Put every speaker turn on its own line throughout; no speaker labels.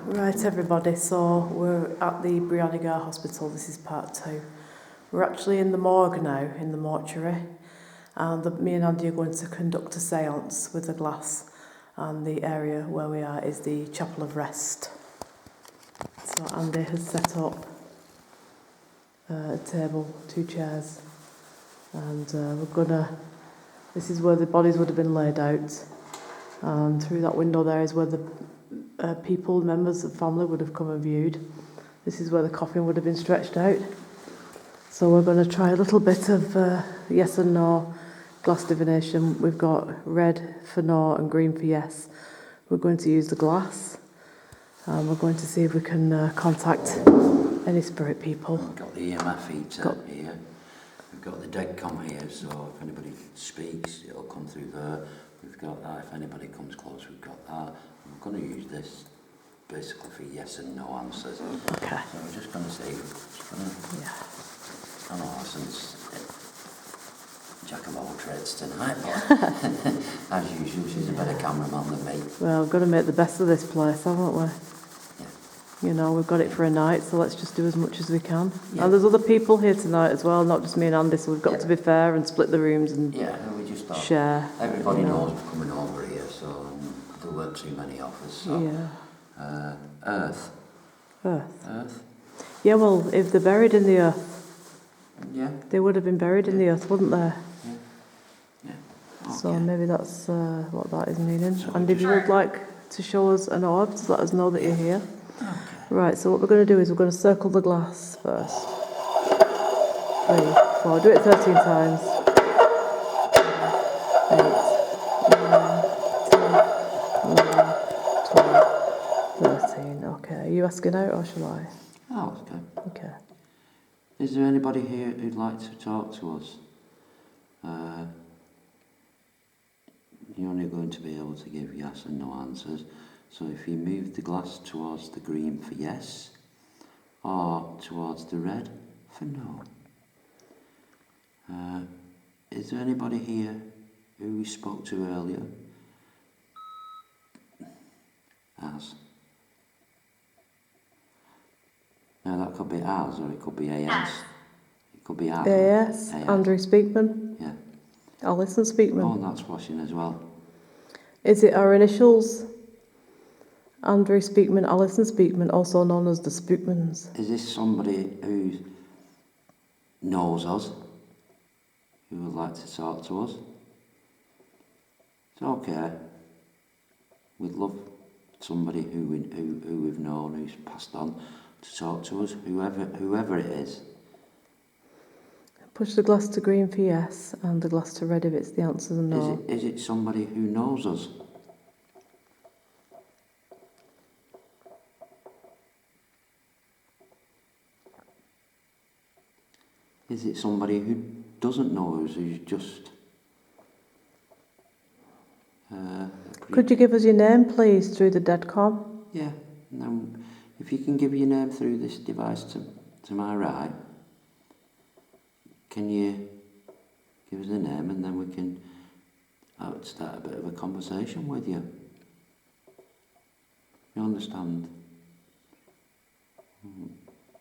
Right, everybody, so we're at the Brianigar Hospital. This is part 2. We're actually in the morgue now, in the mortuary, and me and Andy are going to conduct a seance with the glass, and the area where we are is the chapel of rest. So Andy has set up a table, 2 chairs, and this is where the bodies would have been laid out, and through that window there is where the people, members of the family would have come and viewed. This is where the coffin would have been stretched out. So we're going to try a little bit of yes and no glass divination. We've got red for no and green for yes. We're going to use the glass, and we're going to see if we can contact any spirit people.
We've got the EMF heater here. We've got the dead com here, so if anybody speaks, it'll come through there. We've got that. If anybody comes close, we've got that. We're going to use this basically for yes and no answers.
Okay.
So we're just going to see. I know since jack of all trades tonight, but as usual, she's a better cameraman than me.
Well, we've got to make the best of this place, haven't we?
Yeah.
You know, we've got it for a night, so let's just do as much as we can.
Yeah.
And there's other people here tonight as well, not just me and Andy, so we've got to be fair and split the rooms and
we just thought
share.
Everybody knows we're coming over here, so there weren't too many of us. So. Earth. Earth.
Yeah, well, if they're buried in the earth, they would have been buried in the earth, wouldn't they?
Yeah. Okay.
So maybe that's what that is meaning.
So
and if you would like to show us an orb, to let us know that you're here.
Okay.
Right, so what we're going to do is we're going to circle the glass first. 3, 4, do it 13 times. 8, 9, 10, 11, 12, 13. Okay, are you asking out or shall I?
Oh, okay.
Okay.
Is there anybody here who'd like to talk to us? You're only going to be able to give yes and no answers. So if you move the glass towards the green for yes, or towards the red for no. Is there anybody here who we spoke to earlier? As. Now that could be as, or it could be AS. It could be as.
AS, Andrew Speakman.
Yeah.
Alison Speakman.
Oh, and that's washing as well.
Is it our initials? Andrew Speakman, Alison Speakman, also known as the Spookmans.
Is this somebody who knows us, who would like to talk to us? It's okay. We'd love somebody who we've known, who's passed on, to talk to us, whoever it is.
Push the glass to green for yes, and the glass to red if it's the answers and no.
Is it somebody who knows us? Is it somebody who doesn't know us, who's just...
Could you give us your name, please, through the deadcom?
Yeah. Now, if you can give your name through this device to my right, can you give us a name and then we can start a bit of a conversation with you? You understand?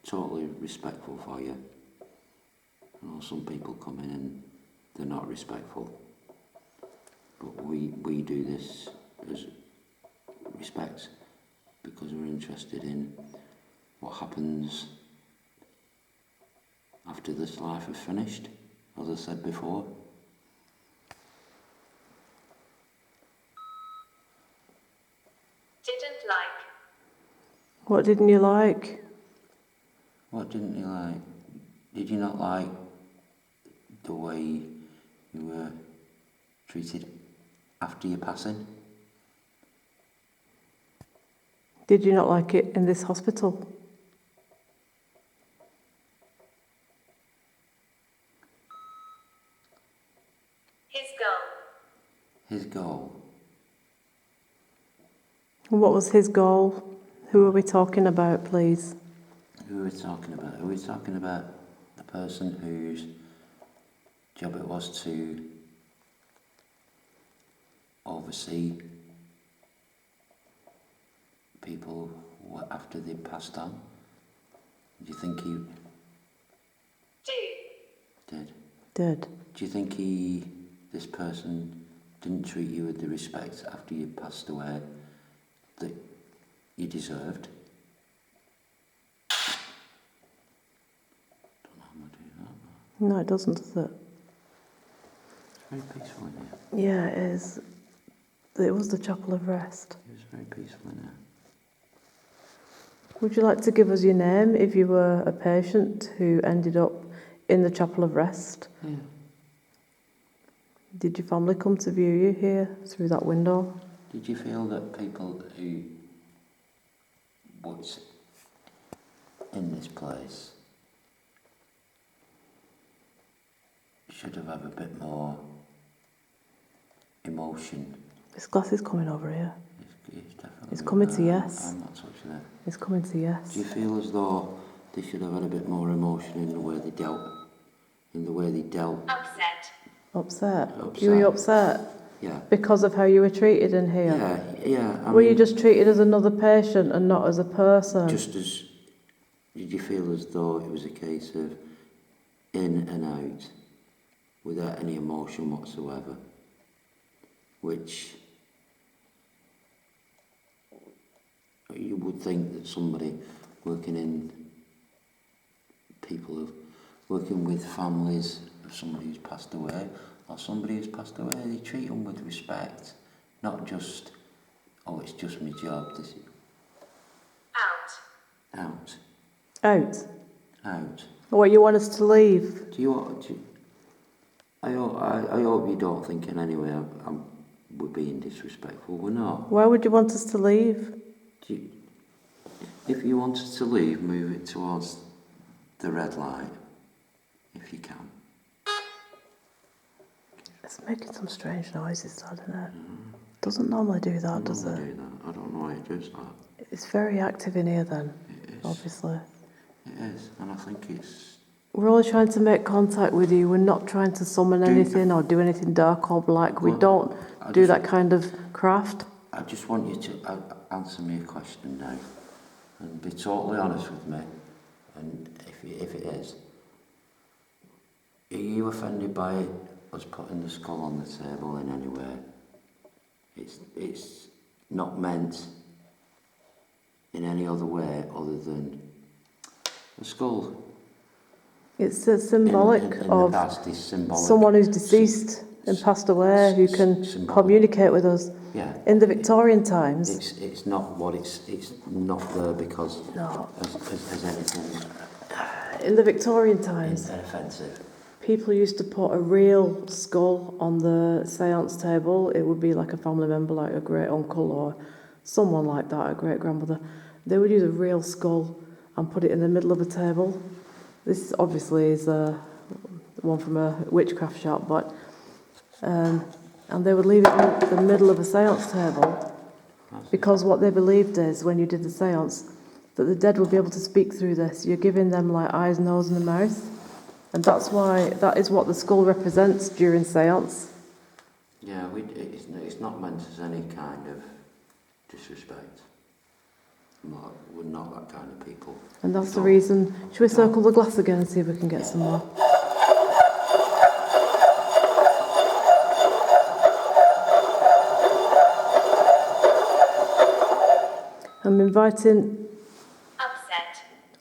Totally respectful for you. I know some people come in and they're not respectful, but we do this as respect because we're interested in what happens after this life is finished, as I said before.
Didn't like.
What didn't you like?
What didn't you like? Did you not like the way you were treated after your passing?
Did you not like it in this hospital?
His goal.
What was his goal? Who are we talking about, please?
Who are we talking about? Are we talking about the person whose job it was to oversee people after they passed on? Do you think he did?
Did.
Do you think this person didn't treat you with the respect after you passed away that you deserved? Don't know how to do that.
No, it doesn't, does it?
It's very peaceful in here.
Yeah, it is. It was the Chapel of Rest.
It was very peaceful in here.
Would you like to give us your name if you were a patient who ended up in the Chapel of Rest?
Yeah.
Did your family come to view you here through that window?
Did you feel that people who was in this place should have had a bit more emotion?
This glass is coming over here.
It's definitely.
It's coming to yes.
I'm not touching it.
It's coming to yes.
Do you feel as though they should have had a bit more emotion in the way they dealt?
Upset?
Upset.
You were upset?
Yeah.
Because of how you were treated in here?
Yeah.
Were you just treated as another patient and not as a person?
Did you feel as though it was a case of in and out without any emotion whatsoever? Which you would think that somebody working with families of somebody who's passed away, or somebody who's passed away, they treat them with respect, not just, oh, it's just my job. This is out.
What, you want us to leave?
I hope you don't think in any way we're being disrespectful. We're not.
Why would you want us to leave?
If you want us to leave, move it towards the red light, if you can.
It's making some strange noises, doesn't it? Doesn't normally do that, does it?
I don't know why it does that.
It's very active in here then,
It is.
obviously.
It is, and I think it's...
We're only trying to make contact with you. We're not trying to summon anything or do anything dark or black. We don't do that kind of craft.
I just want you to answer me a question now, and be totally honest with me, and if it is, are you offended by us putting the skull on the table in any way? It's not meant in any other way other than the skull.
It's a symbolic
in
of
the past is symbolic.
Someone who's deceased and passed away who can communicate with us.
Yeah.
In the Victorian times.
It's not what it's not there because as anything.
In the Victorian times.
Offensive.
People used to put a real skull on the seance table. It would be like a family member, like a great uncle or someone like that, a great grandmother. They would use a real skull and put it in the middle of a table. This obviously is one from a witchcraft shop, but and they would leave it in the middle of a seance table because what they believed is when you did the seance that the dead would be able to speak through this. You're giving them like eyes, nose, and a mouth. And that is what the skull represents during seance.
Yeah, it's not meant as any kind of disrespect. We're not that kind of people.
And that's the reason. Should we circle the glass again and see if we can get some more? I'm inviting...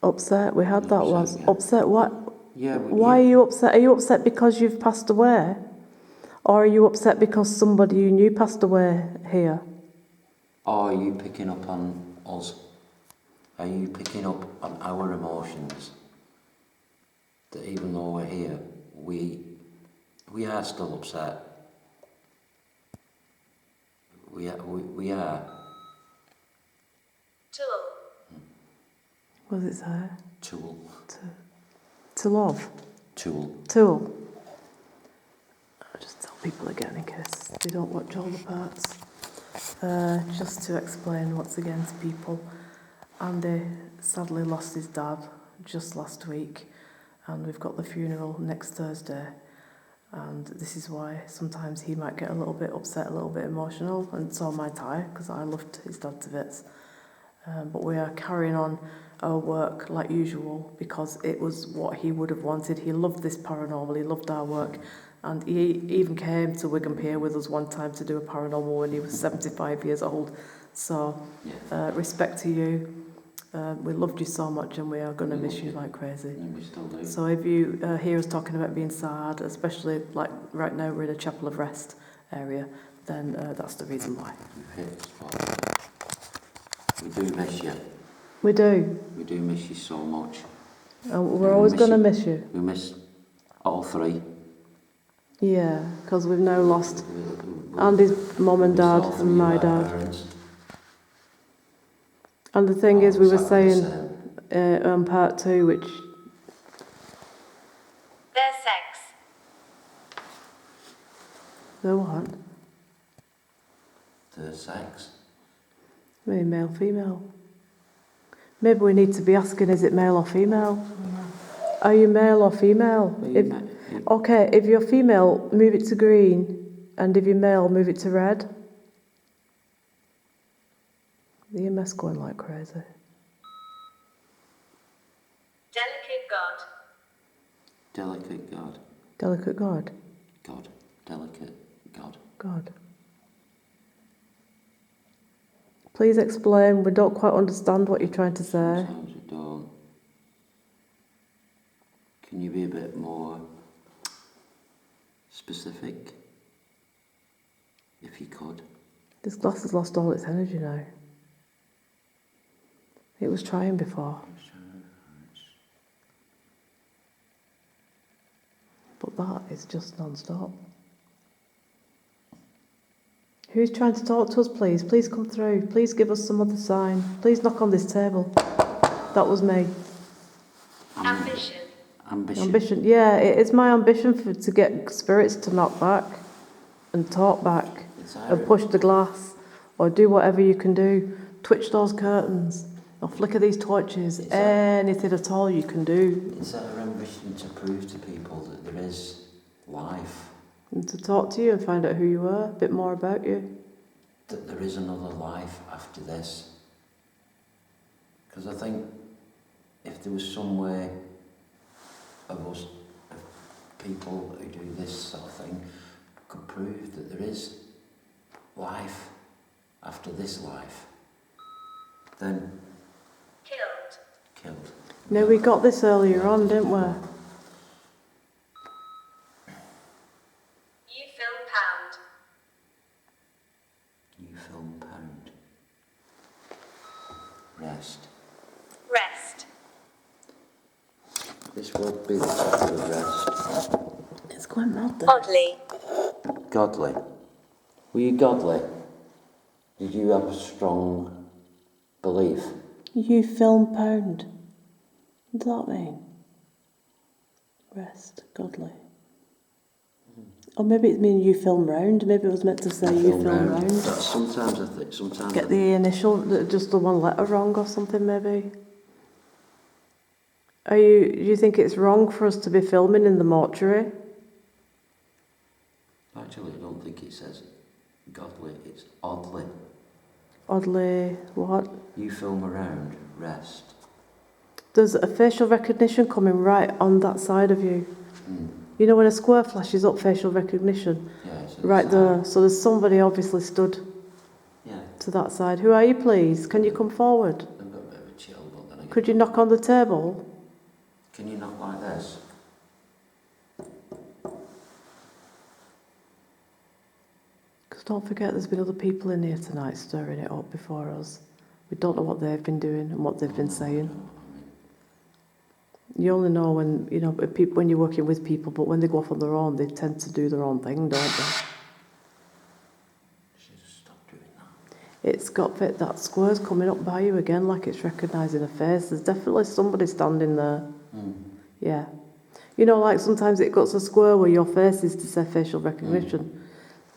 Upset? We had that once.
Yeah.
Upset what?
Yeah.
Why are you upset? Are you upset because you've passed away? Or are you upset because somebody you knew passed away here?
Or are you picking up on us? Are you picking up on our emotions? That even though we're here, we are still upset. We are.
What does it say?
Tool.
To love?
Tool.
Tool. I'll just tell people again in case they don't watch all the parts. Just to explain once again to people, Andy sadly lost his dad just last week, and we've got the funeral next Thursday, and this is why sometimes he might get a little bit upset, a little bit emotional, and so might I, because I loved his dad to bits. But we are carrying on our work like usual because it was what he would have wanted. He loved this paranormal, he loved our work, and he even came to Wigan Pier with us one time to do a paranormal when he was 75 years old. So, respect to you. We loved you so much and we are going to miss you like crazy.
And we still do.
So if you hear us talking about being sad, especially like right now we're in a chapel of rest area, then that's the reason why.
You've hit the spot. We do miss you.
We do.
We do miss you so much.
And we're always going to miss you.
We miss all three.
Yeah, because we've now lost Andy's mum and dad and my dad.
Parents.
And the thing is, we were saying on part 2, which...
Their sex.
The what?
Their sex.
Maybe male, female. Maybe we need to be asking, is it male or female? Are you male or female? Okay, if you're female, move it to green. And if you're male, move it to red. The EMS going like crazy.
Delicate God.
Delicate God.
Delicate God.
God. Delicate God.
God. Please explain. We don't quite understand what you're trying to say.
Sometimes we don't. Can you be a bit more specific? If you could.
This glass has lost all its energy now. It was trying before. But that is just non-stop. Who's trying to talk to us, please? Please come through. Please give us some other sign. Please knock on this table. That was me.
Ambition.
Ambition. Yeah, it is my ambition to get spirits to knock back and talk back and push the glass or do whatever you can do. Twitch those curtains or flicker these torches. Anything at all you can do.
Is that our ambition to prove to people that there is life?
And to talk to you and find out who you are, a bit more about you.
That there is another life after this? Because I think if there was some way of us, of people who do this sort of thing, could prove that there is life after this life, then killed.
No, we got this earlier on, didn't we?
You film pound. Rest. This would be the top of rest.
It's quite mad though.
Oddly.
Godly. Were you godly? Did you have a strong belief?
You film pound. What does that mean? Rest, godly. Or maybe it means you film round. Maybe it was meant to say you film round.
Sometimes I think.
Get the initial, just the one letter wrong or something maybe. Do you think it's wrong for us to be filming in the mortuary?
Actually, I don't think it says godly, it's oddly.
Oddly, what?
You film around, rest.
There's a facial recognition coming right on that side of you. You know when a square flashes up, facial recognition?
Yeah,
right there. So there's somebody obviously stood to that side. Who are you, please? Can you come forward?
I've got a bit of a chill, but then again.
Could you knock on the table?
Can you knock like this?
Because don't forget there's been other people in here tonight stirring it up before us. We don't know what they've been doing and what they've been saying. You only know when, when you're working with people, but when they go off on their own, they tend to do their own thing, don't they?
Stop doing that.
It's got that square's coming up by you again, like it's recognising a face. There's definitely somebody standing there. Yeah. Like sometimes it goes a square where your face is to say facial recognition.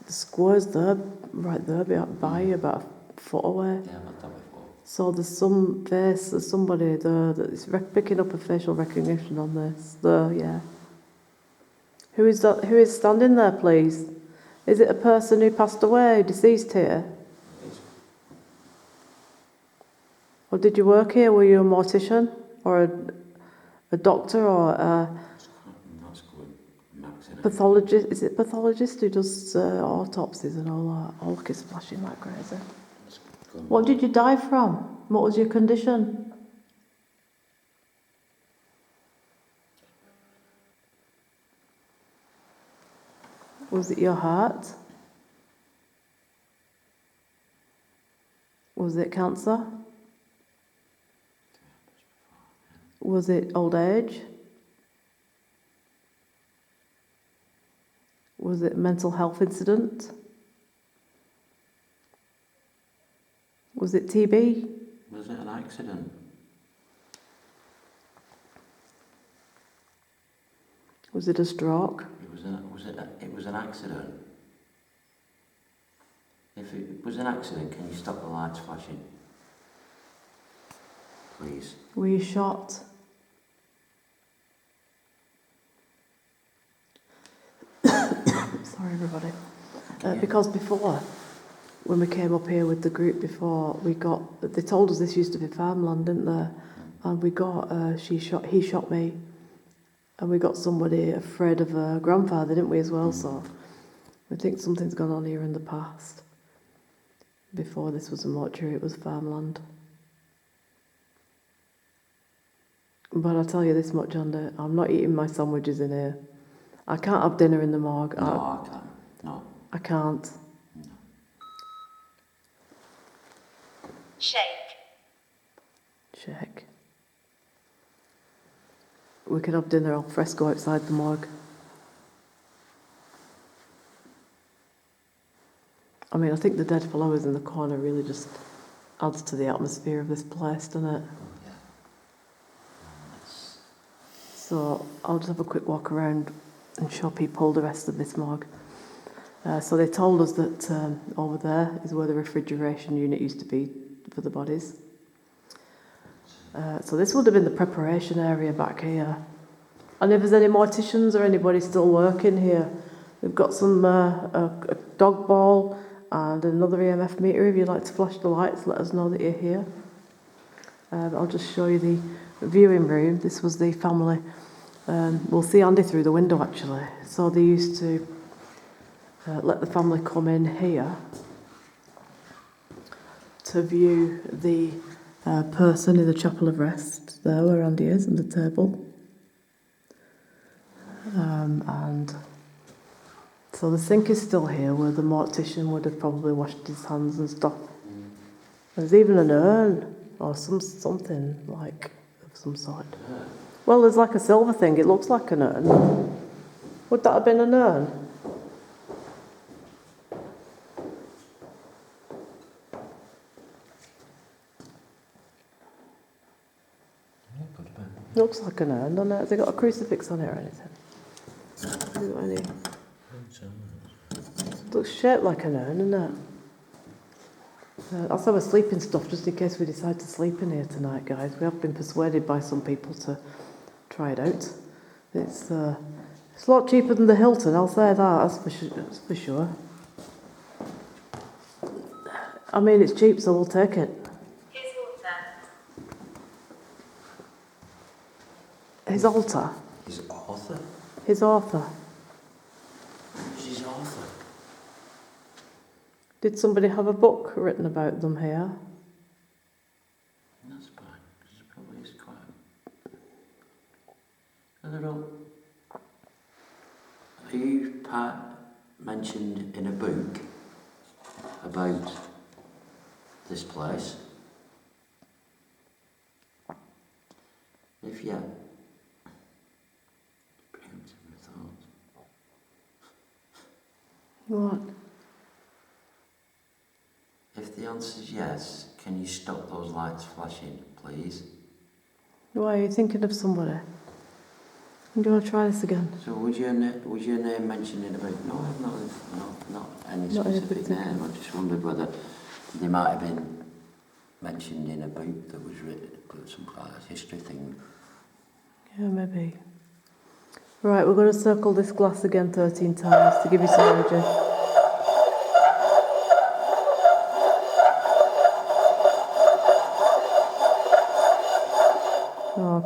The square's there, right there, by you, about a foot away.
Yeah, I've had that before.
So there's there's somebody there that's picking up a facial recognition on this. There, yeah. Who is that? Who is standing there, please? Is it a person who passed away, deceased here? Or did you work here? Were you a mortician or a doctor or a
That's good. Max in it.
pathologist? Is it pathologist who does autopsies and all that? Oh, look, it's flashing like crazy.
That's good.
What did you die from? What was your condition? Was it your heart? Was it cancer? Was it old age? Was it a mental health incident? Was it TB?
Was it an accident?
Was it a stroke?
It was an accident. If it was an accident, can you stop the lights flashing? Please.
Were you shot? Sorry, everybody. Because before, when we came up here with the group before, they told us this used to be farmland, didn't they? And we got, he shot me, and we got somebody afraid of her grandfather, didn't we, as well? So I think something's gone on here in the past. Before this was a mortuary, it was farmland. But I'll tell you this much, Andy, I'm not eating my sandwiches in here. I can't have dinner in the morgue.
No, I can't. No.
I can't.
No.
Shake.
Check. We could have dinner al fresco outside the morgue. I mean, I think the dead flowers in the corner really just adds to the atmosphere of this place, doesn't it?
Yeah.
So I'll just have a quick walk around and show people the rest of this morgue. So they told us that over there is where the refrigeration unit used to be for the bodies. So this would have been the preparation area back here. And if there's any morticians or anybody still working here, they've got some a dog ball and another EMF meter. If you'd like to flash the lights, let us know that you're here. I'll just show you the viewing room. This was the family. We'll see Andy through the window actually. So they used to let the family come in here to view the person in the chapel of rest, there where Andy is, and the table. And so the sink is still here where the mortician would have probably washed his hands and stuff. There's even an urn or something like of some sort. Well, there's like a silver thing, it looks like an urn. Would that have been an urn? Looks like an urn, doesn't it? Has it got a crucifix on it or anything? Has it got any? It looks shaped like an urn, doesn't it? That's our sleeping stuff, just in case we decide to sleep in here tonight, guys. We have been persuaded by some people to try it out. It's a lot cheaper than the Hilton, I'll say that, that's for sure. I mean, it's cheap, so we'll take it.
His water.
His altar?
His author?
His author.
Who's his author?
Did somebody have a book written about them here?
That's fine, because it probably is quite... Are you mentioned in a book about this place? If yeah, preemptive my thoughts.
What?
If the answer is yes, can you stop those lights flashing, please?
Why, are you thinking of somebody? Do you want to try this again?
So was your name mentioned in a book? No, not any
Not any
specific
particular.
name. I just wondered whether they might have been mentioned in a book that was written, some kind of history thing.
Yeah, maybe. Right, we're going to circle this glass again 13 times to give you some energy.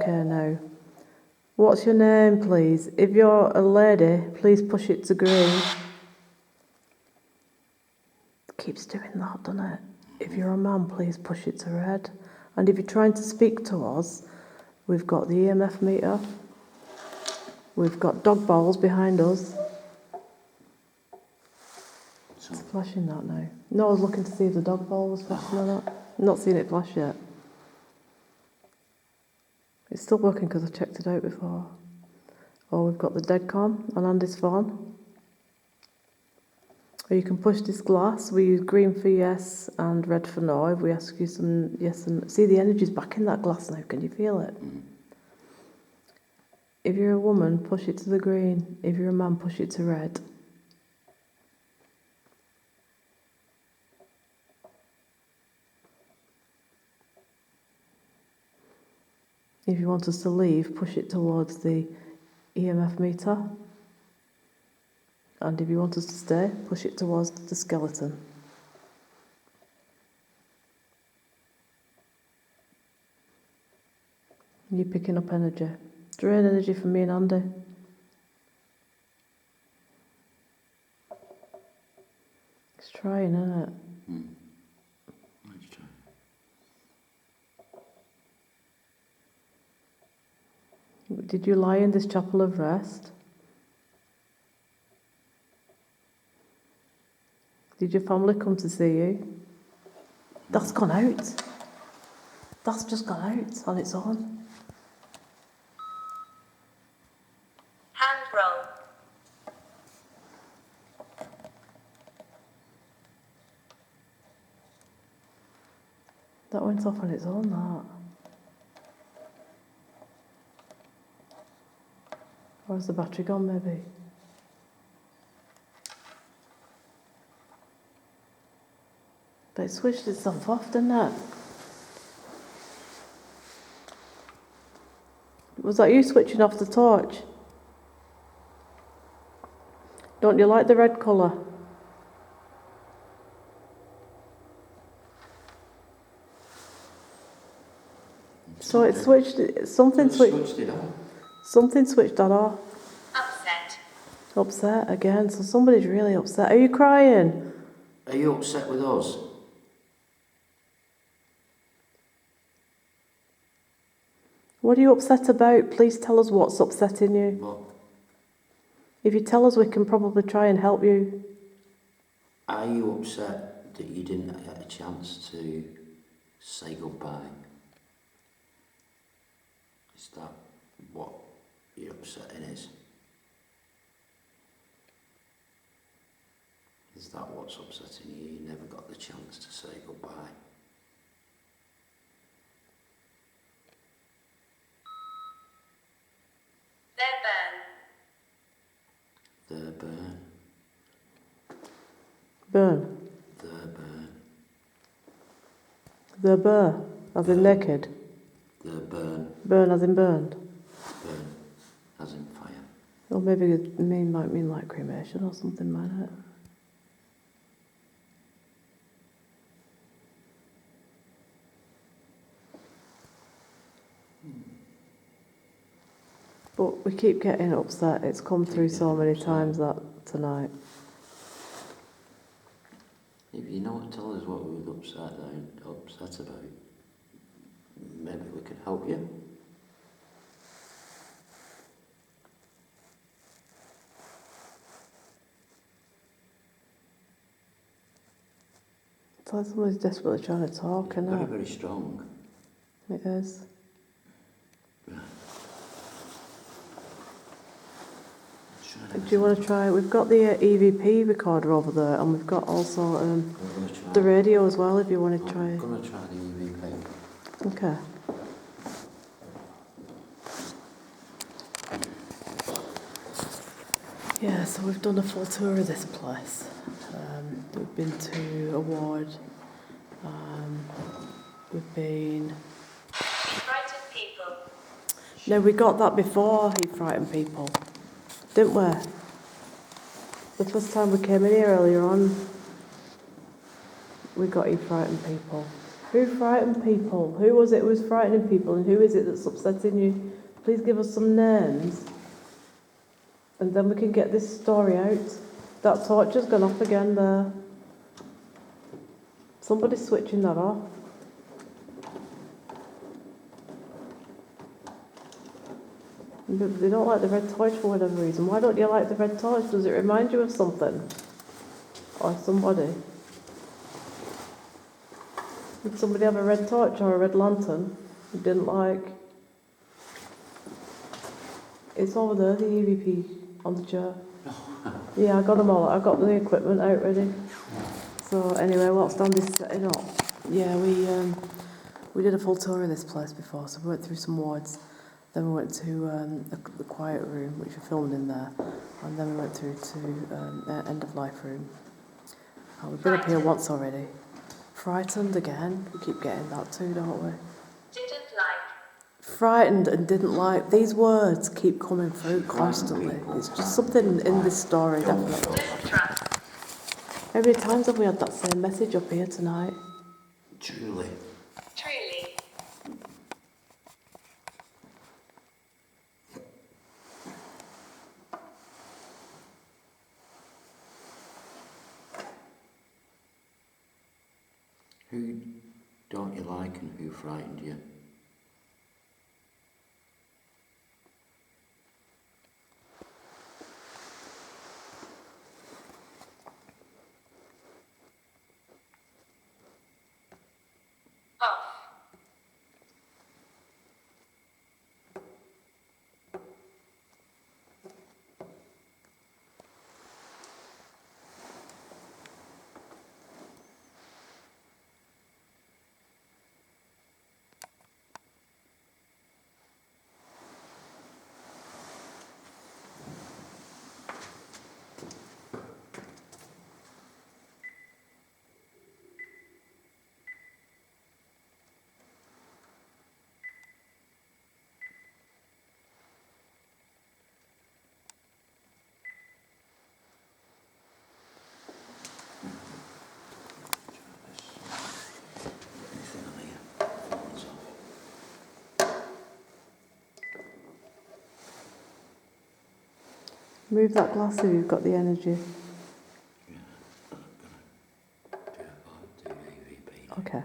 Okay, now. What's your name, please? If you're a lady, please push it to green. It keeps doing that, doesn't it? If you're a man, please push it to red. And if you're trying to speak to us, we've got the EMF meter. We've got dog bowls behind us.
So,
It's flashing that now. No, I was looking to see if the dog bowl was flashing or not. Not seen it flash yet. It's still working because I checked it out before. Or we've got the deadcom on Andy's phone. Or you can push this glass. We use green for yes and red for no. If we ask you some yes and... See, the energy's back in that glass now. Can you feel it? If you're a woman, push it to the green. If you're a man, push it to red. If you want us to leave, push it towards the EMF meter. And if you want us to stay, push it towards the skeleton. You're picking up energy. Drain energy from me and Andy. It's trying, isn't it?
let's try.
Did you lie in this chapel of rest? Did your family come to see you? That's gone out. That's just gone out on its own.
Hand roll.
That went off on its own, that. Or has the battery gone, maybe? But it switched itself off, didn't it? Was that you switching off the torch? Don't you like the red colour? So it switched, something switched
it on.
Something switched that off.
Upset.
Upset again, so somebody's really upset. Are you crying?
Are you upset with us?
What are you upset about? Please tell us what's upsetting you.
What?
If you tell us, we can probably try and help you.
Are you upset that you didn't get a chance to say goodbye? Is that what your upsetting is? Is that what's upsetting you? You never got the chance to say goodbye.
Their burn.
The burn.
Burn.
The burn.
The burr, as in naked.
The burn.
Burn as in burned.
Burn. As in fire.
Or maybe it might mean like cremation or something, might it? But we keep getting upset. It's come through so many times that tonight.
If you know what, tell us what we were upset about. Maybe we can help you.
It's like somebody's desperately trying to talk, isn't
Very,
it?
very strong.
It is. Do you want to try? We've got the EVP recorder over there, and we've got also the radio as well. If you want to try.
I'm going to try the EVP.
Okay. Yeah, so we've done a full tour of this place. We've been to a ward. We've been.
Frightened people.
No, we got that before he frightened people, didn't we? The first time we came in here earlier on, we got he frightened people. Who frightened people? Who was it who was frightening people, and who is it that's upsetting you? Please give us some names, and then we can get this story out. That torch has gone off again there. Somebody's switching that off. They don't like the red torch for whatever reason. Why don't you like the red torch? Does it remind you of something? Or somebody? Did somebody have a red torch or a red lantern you didn't like? It's over there, the EVP on the chair. Yeah, I got them all. I got the equipment out ready. So anyway, whilst Andy's setting up, yeah, we did a full tour of this place before. So we went through some wards, then we went to the quiet room, which we filmed in there, and then we went through to end of life room. And we've been up here once already. Frightened again. We keep getting that too, don't we?
Didn't like.
Frightened and didn't like. These words keep coming through constantly. It's just something in this story, definitely.
Distrust.
How many times have we had that same message up here tonight?
Truly.
Truly.
Who don't you like and who frightened you?
Off.
Move that glass if you've got the energy. Okay.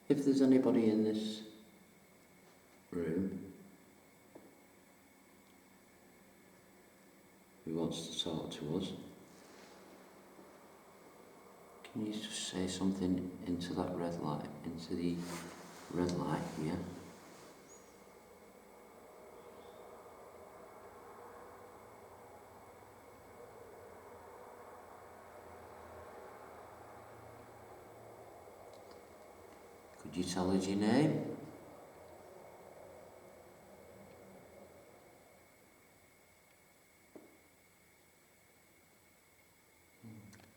If there's anybody in this room who wants to talk to us, can you just say something into that red light, into the red light here? Could you tell us your name?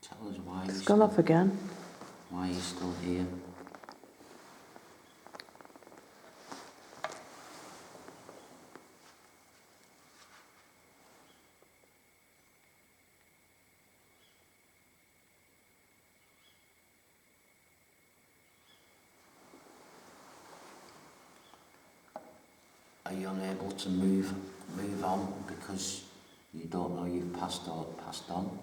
Tell us why
It's gone off again.
why you're still here. Are you unable to move on because you don't know you've passed on?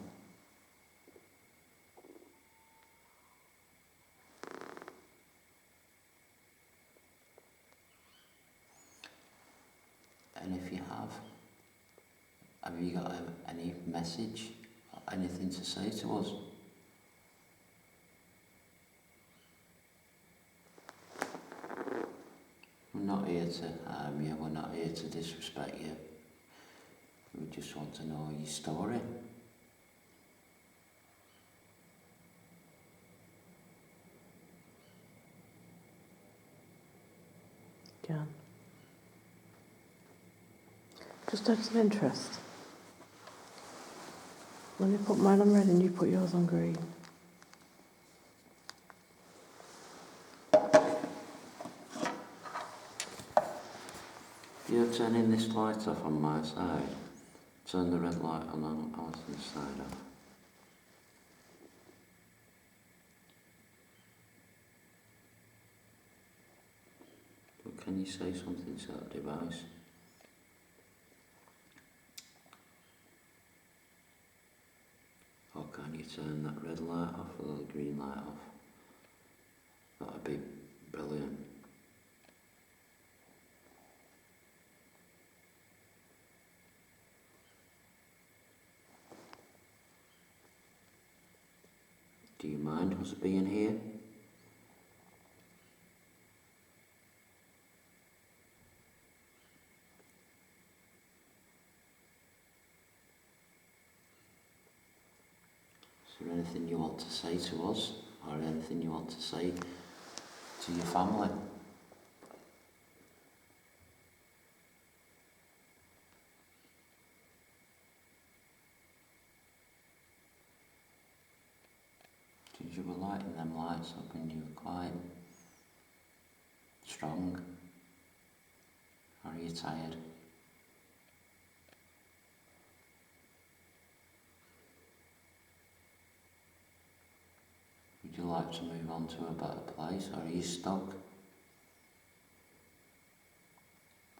And if you have you got any message, anything to say to us? We're not here to harm you, we're not here to disrespect you. We just want to know your story.
Again. Just out of interest. Let me put mine on red and you put yours on green.
You're turning this light off on my side. Turn the red light on Alison's side off. But can you say something to that device? Or can you turn that red light off or the green light off? That'd be brilliant. Do you mind us being here? Is there anything you want to say to us, or anything you want to say to your family? Did you were lighting them lights up and you were quite strong? Or are you tired? Would you like to move on to a better place, or are you stuck?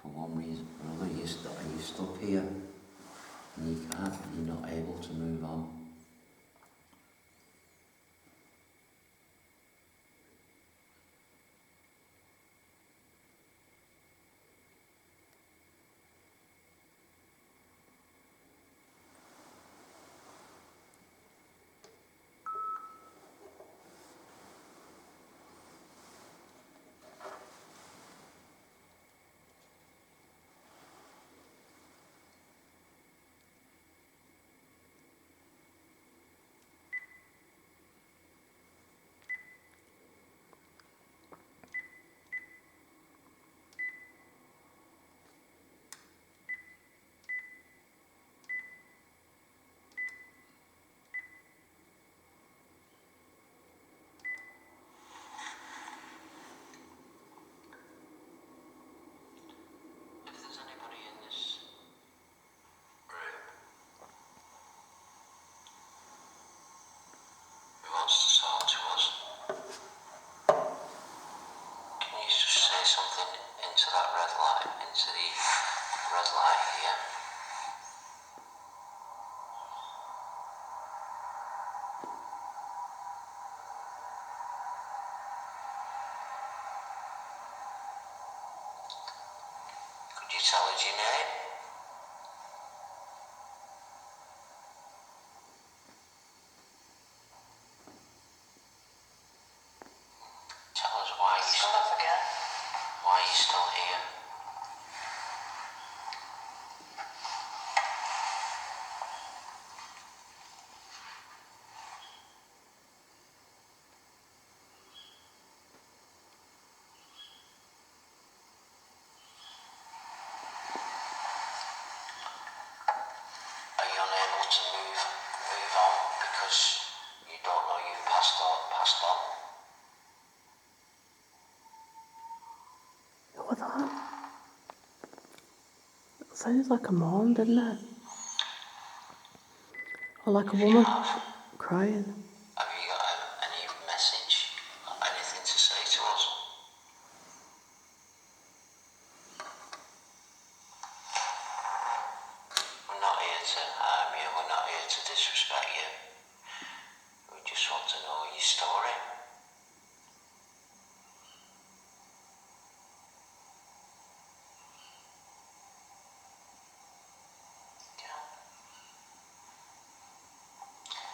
For one reason or another, are you stuck here? And you're not able to move on. Could you tell us your name? Tell us why why you're still here. Are you unable to move on because you don't know you've passed on?
What was that? It sounded like a moan, didn't it? Or like a woman crying.
Have you got any message, anything to say to us? We're not here to harm you, we're not here to disrespect you. We just want to know your story. Yeah.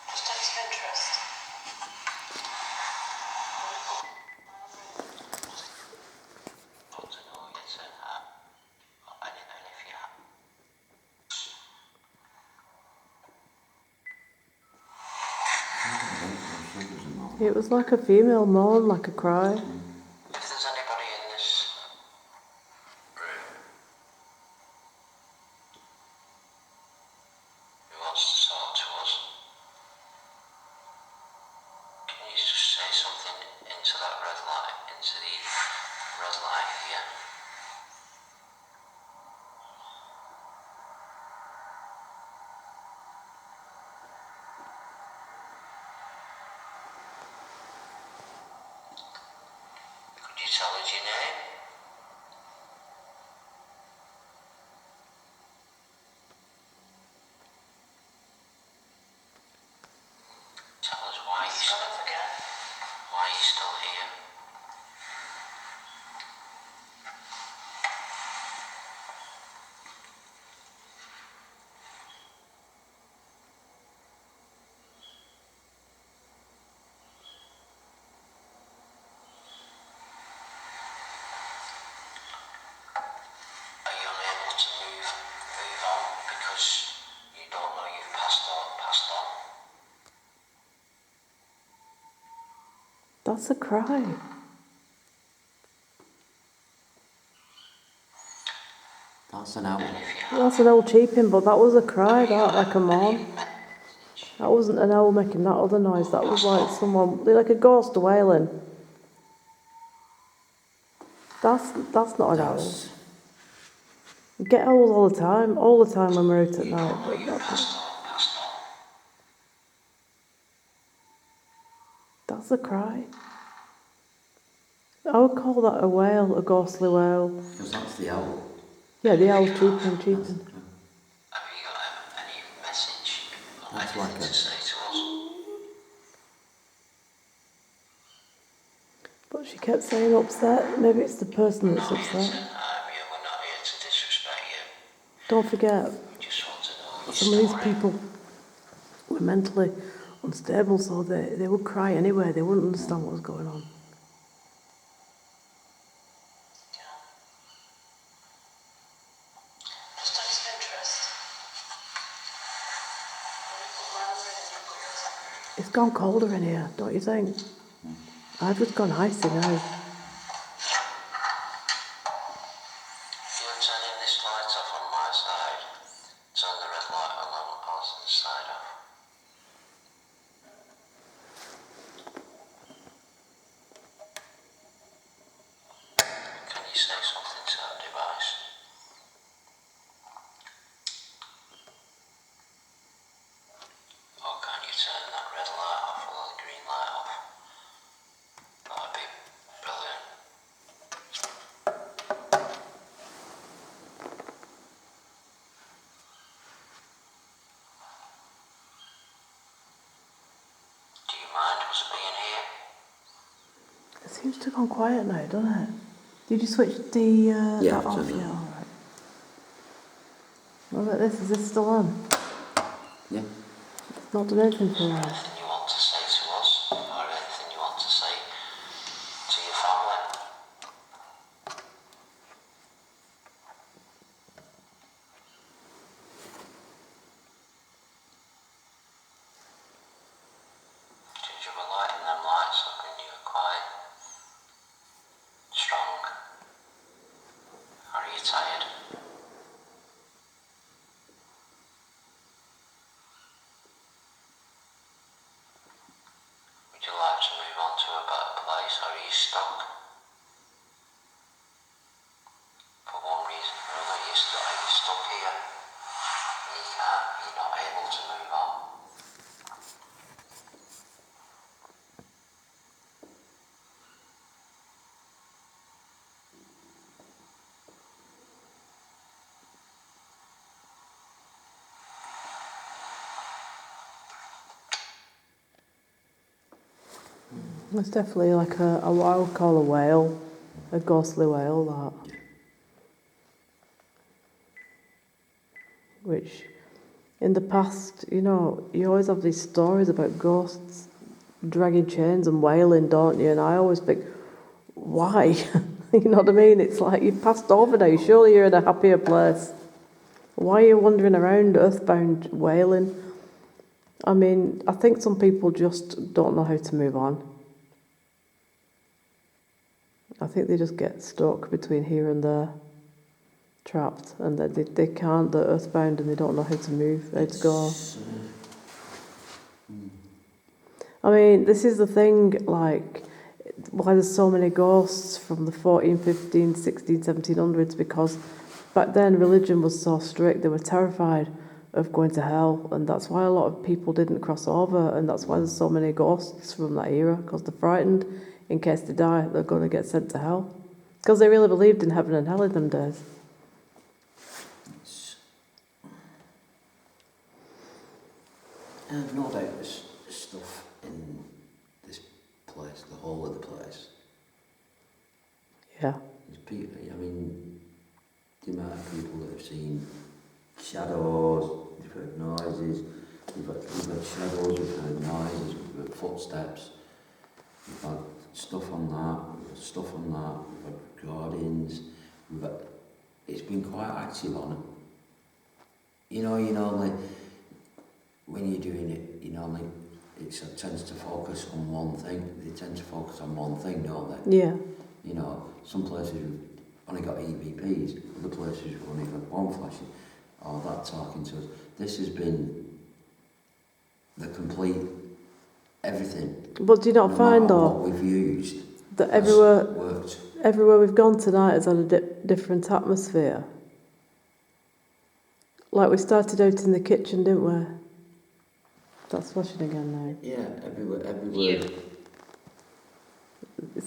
Just out of interest. Want to know you to anything if you have.
It was like a female moan, like a cry.
If there's anybody in this room who wants to talk to us, can you just say something into that red light, into the red light here? tell us your name? Tell us why why are you still here? Are you unable to move on because you don't know you've passed on?
That's a cry.
That's an owl.
That's an owl cheeping, but that was a cry, that, like a mourn. That wasn't an owl making that other noise, that was like someone, like a ghost wailing. That's not an owl. We get owls all the time when we're out at night. But that's a cry. I would call that a wail, a ghostly wail.
Because that's the owl.
Yeah, the owl's cheeping.
Have you got any message or anything to say to us?
But she kept saying upset. Maybe it's the person that's upset.
We're not here to disrespect you.
Don't forget,
We just want to know your
some of these
story.
people were mentally unstable, so they would cry anyway. They wouldn't understand what was going on.
Just out of interest.
It's gone colder in here, don't you think? I've just gone icy now.
If you're turning this light off on my side, turn the red light on Allison's side off. Can you say something to that device? Or can you turn that red light off or the green light off? That'd be brilliant. Do you mind us being here?
It seems to have gone quiet now, doesn't it? Did you switch the that off?
turned it
Yeah,
on.
alright. What about this? Is this still on?
Yeah.
It's not done anything for a while.
Anything you want to say to us, or anything you want to say to your family? Did you were lighting them lights up and you were quite strong? Are you tired? Would you like to move on to a better place, or are you stuck? For one reason or another, are you stuck here? You're not able to move on.
It's definitely like what I would call a wail, a ghostly wail, that. Which, in the past, you know, you always have these stories about ghosts dragging chains and wailing, don't you? And I always think, why? You know what I mean? It's like you've passed over now. Surely you're in a happier place. Why are you wandering around earthbound wailing? I mean, I think some people just don't know how to move on. I think they just get stuck between here and there, trapped, and they can't, they're earthbound and they don't know how to move, how to go. I mean, this is the thing, like, why there's so many ghosts from the 14, 15, 16, 1700s, because back then religion was so strict, they were terrified of going to hell, and that's why a lot of people didn't cross over, and that's why there's so many ghosts from that era, because they're frightened in case they die, they're going to get sent to hell. Because they really believed in heaven and hell in them days.
And no doubt there's stuff in this place, the whole of the place.
Yeah.
There's people, I mean, the amount of people that have seen shadows, they've heard noises, we've had shadows, we've heard noises, we've heard footsteps, we've had stuff on that, we've had stuff on that, we've had recordings, it's been quite active on them. You know, like, when you're doing it, like, it tends to focus on one thing. They tend to focus on one thing, don't they?
Yeah.
You know, some places we've only got EVPs, other places we've only got one flashing, or that talking to us. This has been the complete everything.
But do you not find, though,
what we've used
that
worked.
everywhere we've gone tonight has had a different atmosphere? Like we started out in the kitchen, didn't we? That's flashing again now.
Yeah, everywhere.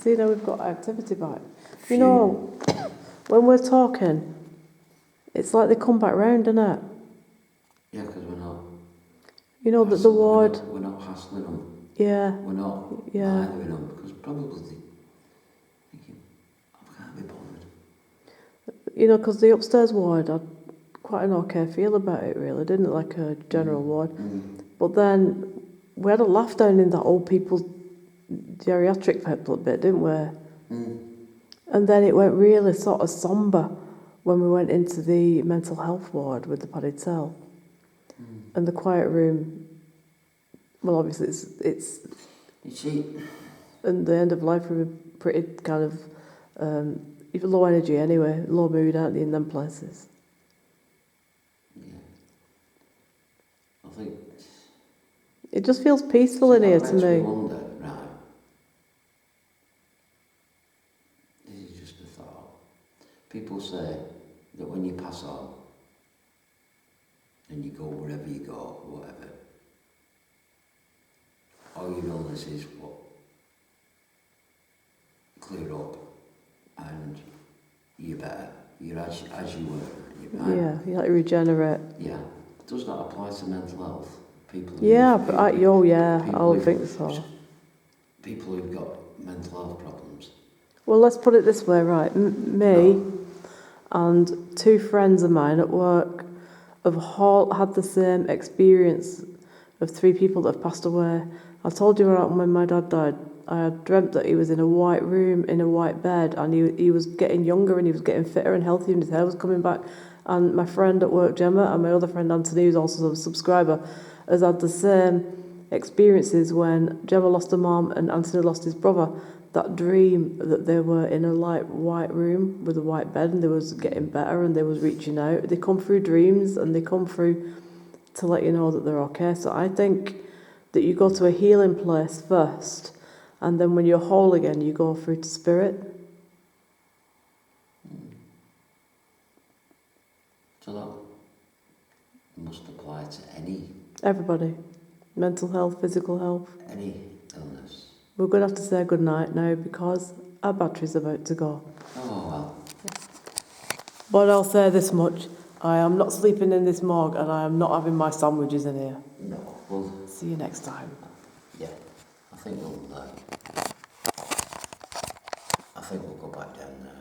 See, now we've got activity back. You know, when we're talking, it's like they come back round, isn't it?
Yeah, because we're not.
You know, that the ward.
We're not hassling them.
Yeah.
We're not bothering them because probably thinking, I can't be bothered.
You know, because the upstairs ward had quite an okay feel about it, really, didn't it? Like a general ward.
Mm.
But then we had a laugh down in that old people's geriatric bit, didn't we?
Mm.
And then it went really sort of sombre when we went into the mental health ward with the padded cell.
Mm.
And the quiet room, well, obviously it's
You see,
and the end of life room were pretty kind of even low energy anyway, low mood, aren't they, in them places?
yeah. I think
It just feels peaceful in here to
makes
me.
Wonder, right? This is just a thought. People say that when you pass on and you go wherever you go, whatever, all your illnesses will clear up and you're better. You're as you were. You're better.
Yeah, you like regenerate.
Yeah. Does that apply to mental health? People
Yeah, but I would think so.
People who've got mental health problems.
Well, let's put it this way, right? Me and two friends of mine at work have all had the same experience of three people that have passed away. I told you when my dad died, I had dreamt that he was in a white room, in a white bed, and he was getting younger and he was getting fitter and healthier and his hair was coming back. And my friend at work, Gemma, and my other friend, Anthony, who's also a subscriber, has had the same experiences when Gemma lost her mum and Anthony lost his brother. That dream that they were in a light white room with a white bed and they was getting better and they was reaching out. They come through dreams and they come through to let you know that they're okay. So I think that you go to a healing place first and then when you're whole again, you go through to spirit.
So that must apply to
Everybody. Mental health, physical health.
any illness.
We're going to have to say goodnight now because our battery's about to go.
Oh well.
But I'll say this much. I am not sleeping in this morgue and I am not having my sandwiches in here.
No. Well.
See you next time.
Yeah. I think we'll go back down there.